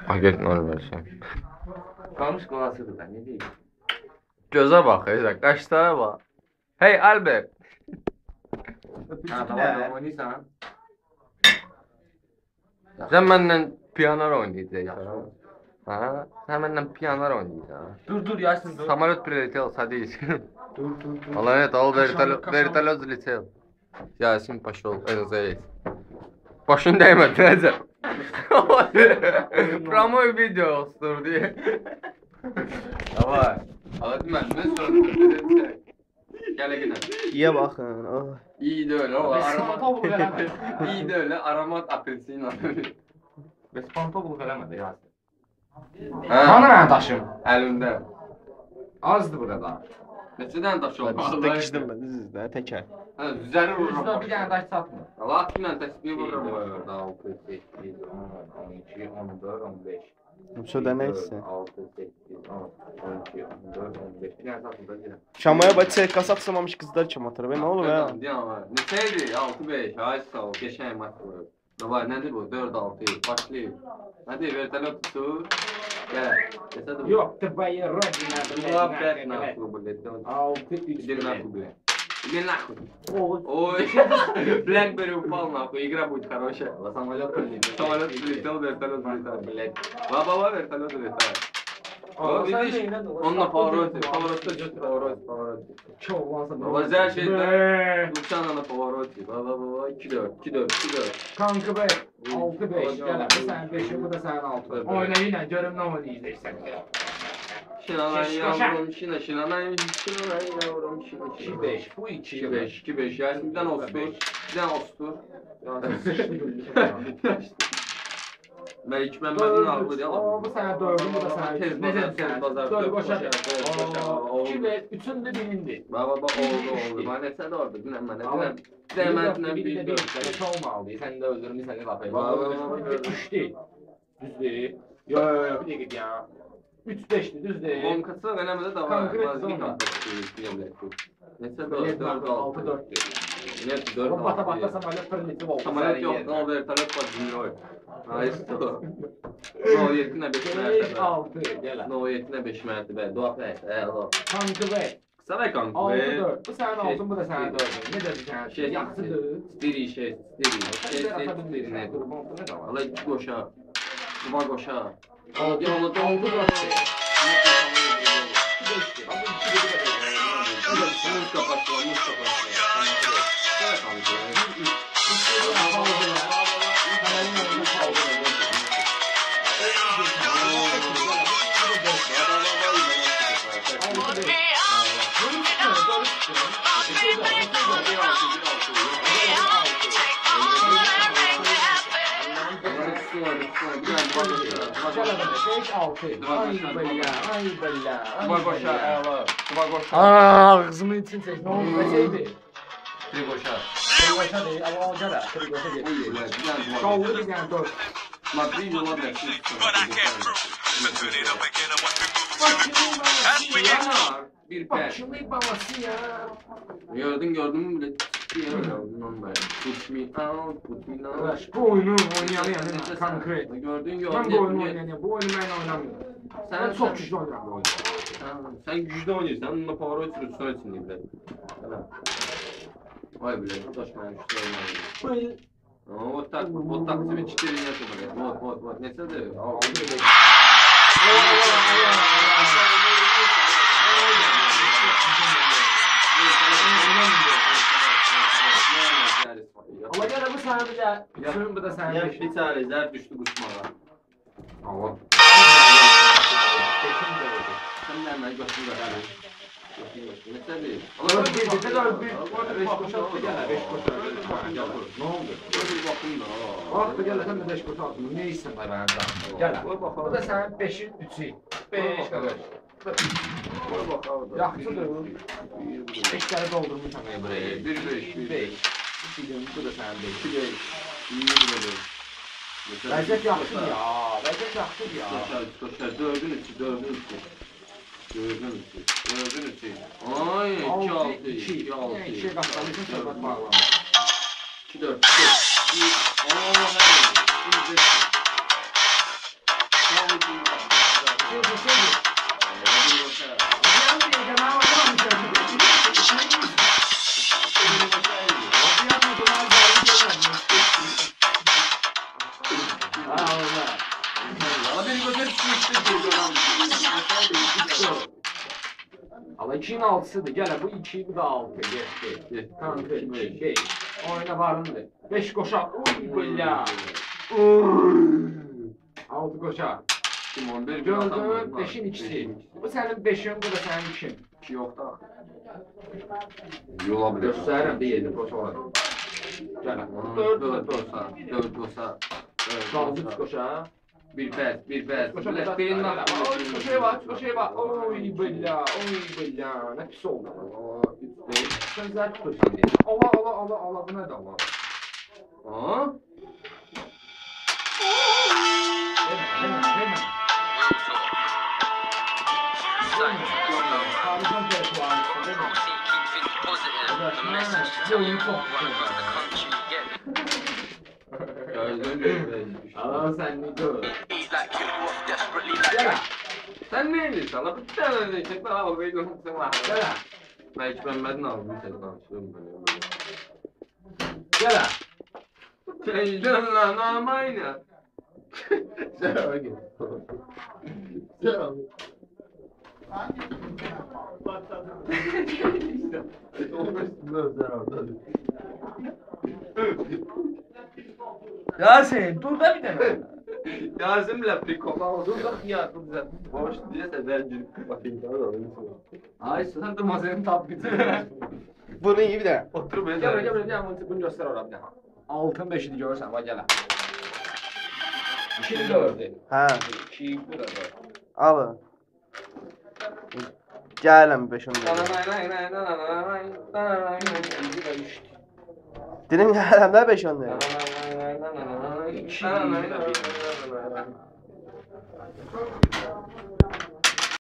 Agent Norveç'e. Kalmış kolasıdır da ne diyeyim. Göze bak Ezek, kaşlara bak. Hey Albert. Ha tamam oynaysan. Sen benden piyano oynayacaksın. Ha? Sen benden piyano oynayacaksın. Dur yaşsın dur. Самолет прилетел, садись. Dur. Молодец, ал Кошарный. вертолет залетел. Ясин пошел, это заедь. Başın değmedi Recep. Promoi video olsun diye. Davay. Aladım ben ne sorun? Gel yine. İyiye bakın. Oh. İyi de öyle o aromat. İyi de öyle aromat apelsin adı. Bespantobul veremedi Yasin. Ha, Hanı ben taşım? elimde. Azdı burada. Neçədən daş oldu? Tekişdim ben dizizdə təkər. Ha, üzəri vururum. Yüzde bir tane taş satma. Allah aşkına təsbih vururum. 6, 8, 10, 12, 14, 15. Şurada nə etsin? 6, 8, 10, 12, 14, 15. Bir tane satma da yine. Şamaya başı kasap samamış kızlar çamatır. Be ne olur ya? Neçəydi? 6-5. Ay sağ ol. Geçen maç var. Davay nedir bu? 4-6. Başlayın. Hadi vertolyot tutur. Gel. Desedim. Yok tıbayı rodina. Muhabbet nahlu bu dedi. 6, 3, Иди нахуй, блядь. Иди нахуй. Ой. Ой. Blackberry упал нахуй. Игра будет хорошая. Самолет прилетел. Самолет прилетел, вертолет залетает. Блядь. Баба, вертолет залетает. Вот видишь, он на повороте. Повороте, что повороте. Ço olmazsa ne Baba her şeyde uçağına на повороте. Baba 2-4. Kankı be. 6, 5. Gel abi sen 5'i bu da sen 6. Oyna yine görüm ne oynayacaksan. Şinanay yavrum, şinanay yavrum, 2, 5. Bu 2. 2-5. Yani birden 35. Birden 30. Melik Mehmet'in ağlı diye O bu sene 4'ü bu da sen. Tez Ne bazar, dedin tez bazar. 4 boşa. Oldu. 2 ve 3'ün de bilindi. Baba oldu. Bana sen de orada dinleme ne Ama dinleme. Demediğine bir de bir bir tane şov mu aldı? Sen de öldürün sen de kafayı. Baba. 3 değil. Düz değil. Yo bir dakika ya. 3 5'ti düz değil. Bonkası önemli de var. Konkret Bazı zaman. Neyse 6 4. Net 4 O bata bata Samolet fırlatıp oldu. Samolet yok. Ne oldu? Vertolyot var. Dinliyor. Hayır. No yetine 5 5 mertebe. 6 gel. No yetine 5 mertebe. Doğa be. Kankı be. Kısa ve kanka. 6 4. Bu sen altın bu da sen 4. Ne dedin sen? Şey Yaxşıdır. Stiri şey. Stiri ne? Allah iki koşa. Duvar koşa. 6 4. Muska başla. Söyle kanka. Ağzımın için çek. Ne oldu? Ne şeydi? Trigoşa. Trigoşa değil ama o gara. Trigoşa değil. Şovlu bir yani 4. Madrid olabilir. Bir Bak pet. şimdi babası ya. Gördün mü bile? Push me out, put me out. Arkadaş bu oyunu oynayan konkret. Gördün Ben bu oyunu oynayan bu oyunu ben oynamıyorum. Ben çok güçlü oynuyorum bu oyunu. Sen güçlü oynuyorsun. Onunla power oynuyorsun. Sonra için bile. Vay bile. Taşmayan güçlü oynuyor. Вот так тебе 4 нету, блядь. Вот. Не сады. Ama gene bu sana bir de. Bütün bu da sana Ya bir. bir tane zer düştü kusmağa. Allah. Sen de hemen götünü ver. Ne sadi? Ama bir de bir 5 koşu attı gene 5 koşu. Ne oldu? Bir bakın da. Bak gel sen de 5 koşu attın. Ne isim var benden? Gel. Bu da sana 5'in 3'ü. 5 kadar. Yaxşıdır. 5'ləri doldurmuş ama buraya. 1-5. Bu da sana 5. 2-5. İyi burada. Vəziyyət yaxşıdır ya. Vəziyyət yaxşıdır ya. Koşar. Dördün içi. Ay. 2, 6, 2. 2, 6. 2'ye qatlamışsın, söhbət bağlanır. 2, 4, 2. Ama 2'nin 6'sıdır. Gələ bu 2, bu da 6. Getdi. Kanka 2, 5. Oyuna varındır. 5 qoşaq. Uy billa. 6 qoşaq. Gördün 5'in ikisi. Bu sənin 5'in, bu da sənin 2'in. 2 yox da. Yola bilir. Göstərirəm deyildi qoşaqlar. Gələ. 4 olsa, 4 olsa. Qaldı 3 qoşaq. Bir pes, bir pes. Qoşaq beyin var. Qoşaq var, qoşaq var. Oy billa, oy billa. Nə pis oldu. 3 değil. Sən zər tutursun. Allah, Allah, Allah, Allah. Bu nədir Allah? Ha? Demə. Harika bir var. Allah sen ne diyor? Gel. Sen neydi sana? Bir tane de çekme abi. Benim sen var. Gel. Belki ben aldım seni tanıştırdım böyle. Gel. Teyzen lan amayna. Sen abi. Sen abi. Yasin dur da bir tane. Yasin'le prikola oldu da ya güzel. Boş diye sezencilik bakayım da. Ay sen de masanın tableti. Bunu iyi bir de. Otur ben. Gel bunu göster orada bir daha. Altın 5'ini görürsen va gel. 2'ni 4'ü. Ha. 2 bu da 4. Alın. Gələm 5 onda. Dedim gələm də 5 onda.